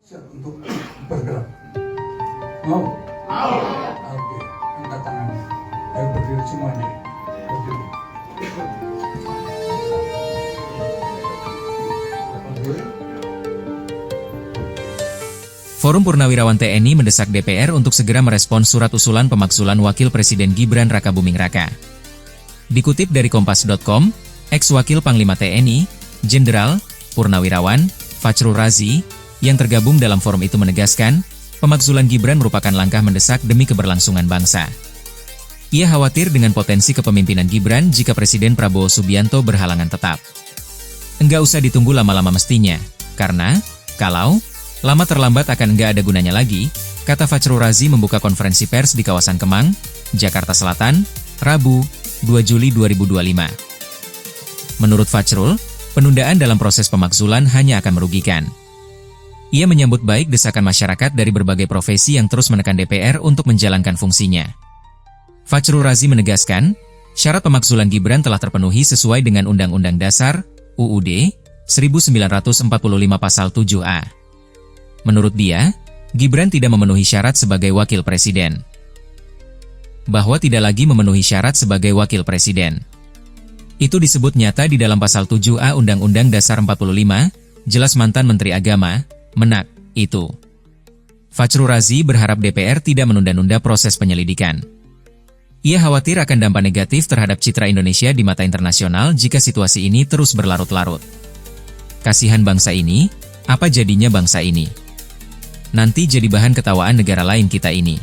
Siap untuk bergerak. Mau? Mau. Oke, angkat tangannya. Ayo berdiri semuanya. Berdiri. Forum Purnawirawan TNI mendesak DPR untuk segera merespons surat usulan pemakzulan Wakil Presiden Gibran Rakabuming Raka. Dikutip dari Kompas.com, ex-Wakil Panglima TNI, Jenderal Purnawirawan Fachrul Razi, yang tergabung dalam forum itu menegaskan, pemakzulan Gibran merupakan langkah mendesak demi keberlangsungan bangsa. Ia khawatir dengan potensi kepemimpinan Gibran jika Presiden Prabowo Subianto berhalangan tetap. Enggak usah ditunggu lama-lama mestinya, karena, kalau lama terlambat akan enggak ada gunanya lagi, kata Fachrul Razi membuka konferensi pers di kawasan Kemang, Jakarta Selatan, Rabu, 2 Juli 2025. Menurut Fachrul, penundaan dalam proses pemakzulan hanya akan merugikan. Ia menyambut baik desakan masyarakat dari berbagai profesi yang terus menekan DPR untuk menjalankan fungsinya. Fachrul Razi menegaskan, syarat pemakzulan Gibran telah terpenuhi sesuai dengan Undang-Undang Dasar, UUD, 1945 Pasal 7A. Menurut dia, Gibran tidak memenuhi syarat sebagai wakil presiden. Bahwa tidak lagi memenuhi syarat sebagai wakil presiden. Itu disebut nyata di dalam Pasal 7A Undang-Undang Dasar 45, jelas mantan Menteri Agama, Menak, itu. Fachrul Razi berharap DPR tidak menunda-nunda proses penyelidikan. Ia khawatir akan dampak negatif terhadap citra Indonesia di mata internasional jika situasi ini terus berlarut-larut. Kasihan bangsa ini, apa jadinya bangsa ini? Nanti jadi bahan ketawaan negara lain kita ini.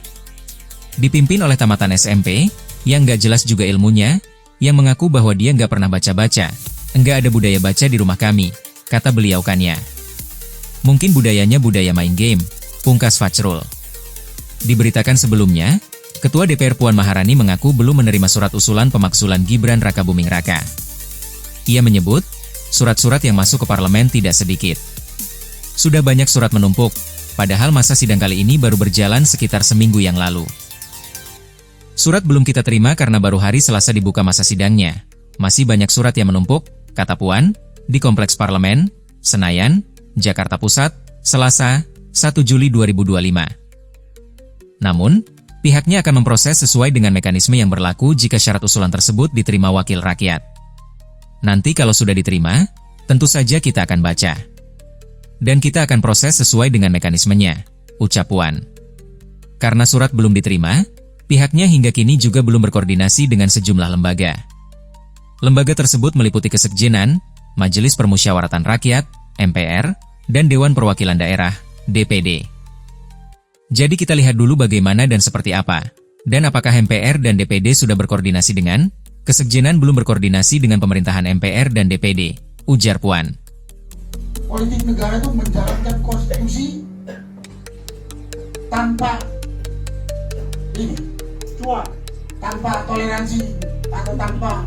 Dipimpin oleh tamatan SMP, yang nggak jelas juga ilmunya, yang mengaku bahwa dia nggak pernah baca-baca, nggak ada budaya baca di rumah kami, kata beliau kannya. Mungkin budayanya budaya main game, pungkas Fachrul. Diberitakan sebelumnya, Ketua DPR Puan Maharani mengaku belum menerima surat usulan pemakzulan Gibran Rakabuming Raka. Ia menyebut, surat-surat yang masuk ke parlemen tidak sedikit. Sudah banyak surat menumpuk, padahal masa sidang kali ini baru berjalan sekitar seminggu yang lalu. Surat belum kita terima karena baru hari Selasa dibuka masa sidangnya. Masih banyak surat yang menumpuk, kata Puan, di Kompleks Parlemen, Senayan, Jakarta Pusat, Selasa, 1 Juli 2025. Namun, pihaknya akan memproses sesuai dengan mekanisme yang berlaku jika syarat usulan tersebut diterima wakil rakyat. Nanti kalau sudah diterima, tentu saja kita akan baca. Dan kita akan proses sesuai dengan mekanismenya, ucap Puan. Karena surat belum diterima, pihaknya hingga kini juga belum berkoordinasi dengan sejumlah lembaga. Lembaga tersebut meliputi Kesekjenan, Majelis Permusyawaratan Rakyat, MPR, dan Dewan Perwakilan Daerah, DPD. Jadi kita lihat dulu bagaimana dan seperti apa, dan apakah MPR dan DPD sudah berkoordinasi dengan, Kesekjenan belum berkoordinasi dengan pemerintahan MPR dan DPD, ujar Puan. Politik negara itu menjalankan konstitusi tanpa ini, cuan, tanpa toleransi, atau tanpa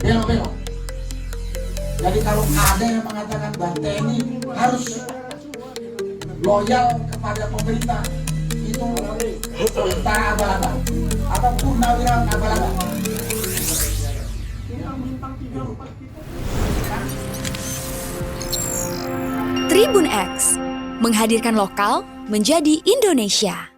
belok-belok. Jadi kalau ada yang mengatakan bahwa TNI harus loyal kepada pemerintah, itu tentara abal-abal atau purnawirawan abal-abal. Tribun X menghadirkan lokal menjadi Indonesia.